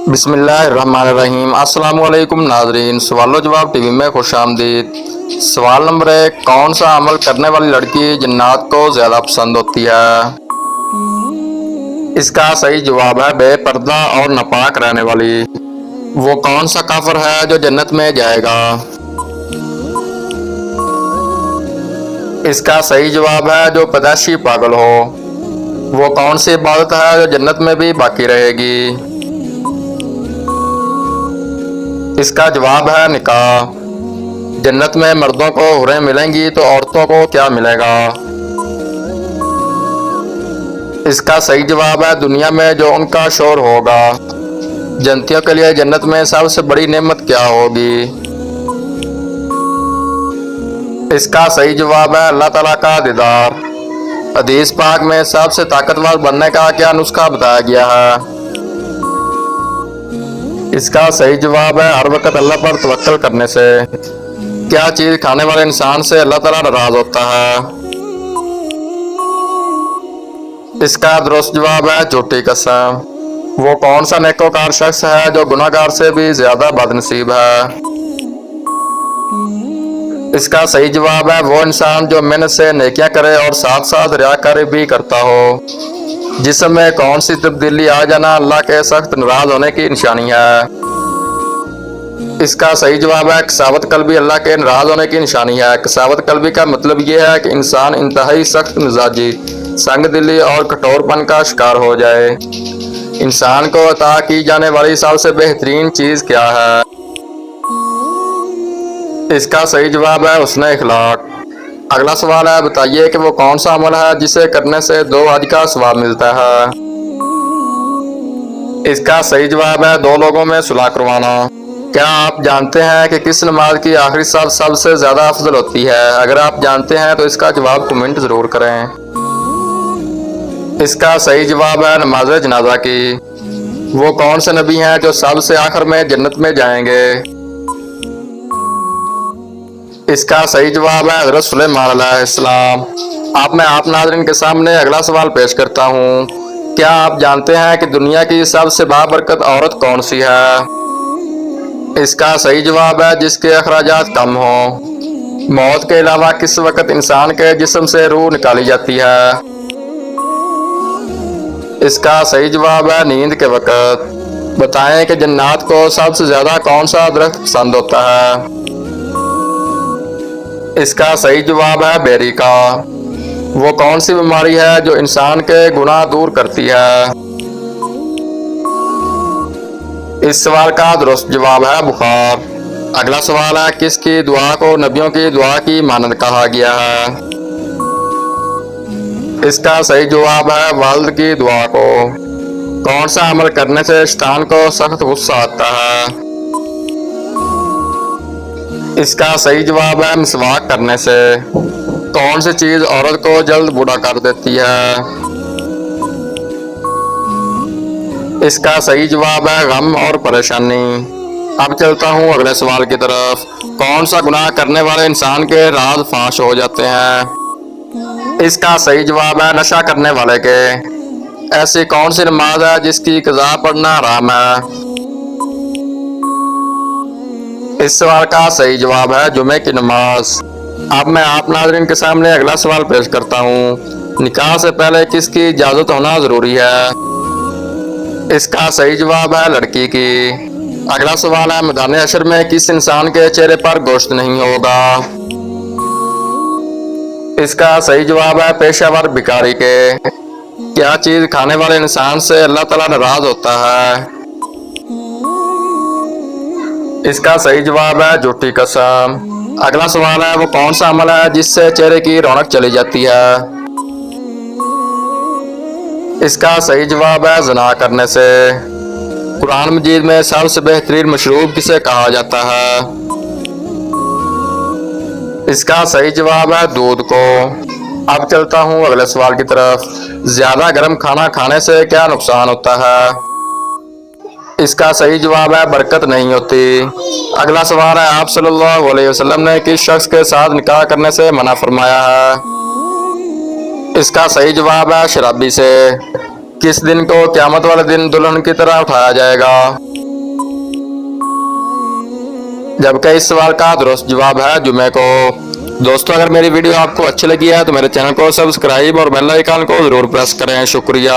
बिस्मिल्लाहिर्रहमानिर्रहीम। अस्सलामुअलैकुम नाजरीन, सवाल जवाब टीवी में खुशामदीद। सवाल नंबर 1, कौन सा अमल करने वाली लड़की जन्नत को ज़्यादा पसंद होती है? इसका सही जवाब है बेपर्दा और नापाक रहने वाली। वो कौन सा काफिर है जो जन्नत में जाएगा? इसका सही जवाब है जो पैदाशी पागल हो। वो कौन सी इबादत है जो जन्नत में भी बाकी रहेगी? इसका जवाब है निकाह। जन्नत में मर्दों को हुरें मिलेंगी तो औरतों को क्या मिलेगा? इसका सही जवाब है दुनिया में जो उनका शोर होगा। जन्नतियों के लिए जन्नत में सबसे बड़ी नेमत क्या होगी? इसका सही जवाब है अल्लाह ताला का दीदार। हदीस पाक में सबसे ताकतवर बनने का क्या नुस्खा बताया गया है? इसका सही जवाब है हर वक्त अल्लाह पर तवक्कल करने से। क्या चीज खाने वाले इंसान से अल्लाह ताला नाराज होता है? इसका दुरुस्त जवाब है झूठी कसम। वो कौन सा नेकोकार शख्स है जो गुनाहगार से भी ज्यादा बदनसीब है? इसका सही जवाब है वो इंसान जो मेहनत से नेकियां करे और साथ साथ रियाकारी भी करता हो। जिस्म में कौन सी तब्दीली आ जाना अल्लाह के सख्त नाराज होने की निशानी है? इसका सही जवाब है कसावत कल्बी अल्लाह के नाराज होने की निशानी है। कसावत कल्बी का मतलब यह है कि इंसान इंतहाई सख्त मिजाजी, संग दिली और कठोरपन का शिकार हो जाए। इंसान को अता की जाने वाली सबसे बेहतरीन चीज क्या है? इसका सही जवाब है हुस्न इखलाक। अगला सवाल है, बताइए कि वो कौन सा अमल है जिसे करने से 2 हज का सवाब मिलता है? इसका सही जवाब है 2 लोगों में सुलह करवाना। क्या आप जानते हैं कि किस नमाज की आखिरी साल सबसे ज्यादा अफजल होती है? अगर आप जानते हैं तो इसका जवाब कमेंट जरूर करें। इसका सही जवाब है नमाज जनाजा की। वो कौन से नबी हैं जो सबसे आखिर में जन्नत में जाएंगे? इसका सही जवाब है हज़रत सुलेमान अलैहिस्सलाम। अब मैं आप नाज़रीन के सामने अगला सवाल पेश करता हूँ। क्या आप जानते हैं कि दुनिया की सबसे बाबरकत औरत कौन सी है? इसका सही जवाब है जिसके अखराजात कम हो। मौत के अलावा किस वक्त इंसान के जिस्म से रूह निकाली जाती है? इसका सही जवाब है नींद के वक्त। बताएं कि जन्नत को सबसे ज्यादा कौन सा दरख्त पसंद होता है? इसका सही जवाब है बेरी का। वो कौन सी बीमारी है जो इंसान के गुनाह दूर करती है? इस सवाल का दुरुस्त जवाब है बुखार। अगला सवाल है, किसकी दुआ को नबियों की दुआ की मानद कहा गया है? इसका सही जवाब है वालिद की दुआ को। कौन सा अमल करने से शैतान को सख्त गुस्सा आता है? इसका सही जवाब है मिसवाक करने से। कौन सी चीज औरत को जल्द बूढ़ा कर देती है? इसका सही जवाब है गम और परेशानी। अब चलता हूँ अगले सवाल की तरफ। कौन सा गुनाह करने वाले इंसान के राज फाश हो जाते हैं? इसका सही जवाब है नशा करने वाले के। ऐसी कौन सी नमाज है जिसकी कज़ा पढ़ना हराम है? इस सवाल का सही जवाब है जुमे की नमाज। अब मैं आप नाज़रीन के सामने अगला सवाल पेश करता हूँ। निकाह से पहले किसकी इजाजत होना जरूरी है? इसका सही जवाब है लड़की की। अगला सवाल है, मैदान हशर में किस इंसान के चेहरे पर गोश्त नहीं होगा? इसका सही जवाब है पेशावर भिखारी के। क्या चीज खाने वाले इंसान से अल्लाह ताला नाराज होता है? इसका सही जवाब है झूठी कसम। अगला सवाल है, वो कौन सा अमल है जिससे चेहरे की रौनक चली जाती है? इसका सही जवाब है ज़िना करने से। कुरान मजीद में सबसे बेहतरीन मशरूब किसे कहा जाता है? इसका सही जवाब है दूध को। अब चलता हूँ अगले सवाल की तरफ। ज्यादा गर्म खाना खाने से क्या नुकसान होता है? इसका सही जवाब है बरकत नहीं होती। अगला सवाल है, आप सल्लल्लाहु अलैहि वसल्लम ने किस शख्स के साथ निकाह करने से मना फरमाया है? इसका सही जवाब है शराबी से। किस दिन को क़यामत वाले दिन दुल्हन की तरह उठाया जाएगा? जबकि इस सवाल का दुरुस्त जवाब है जुमे को। दोस्तों, अगर मेरी वीडियो आपको अच्छी लगी है तो मेरे चैनल को सब्सक्राइब और बेल आइकन को जरूर प्रेस करें। शुक्रिया।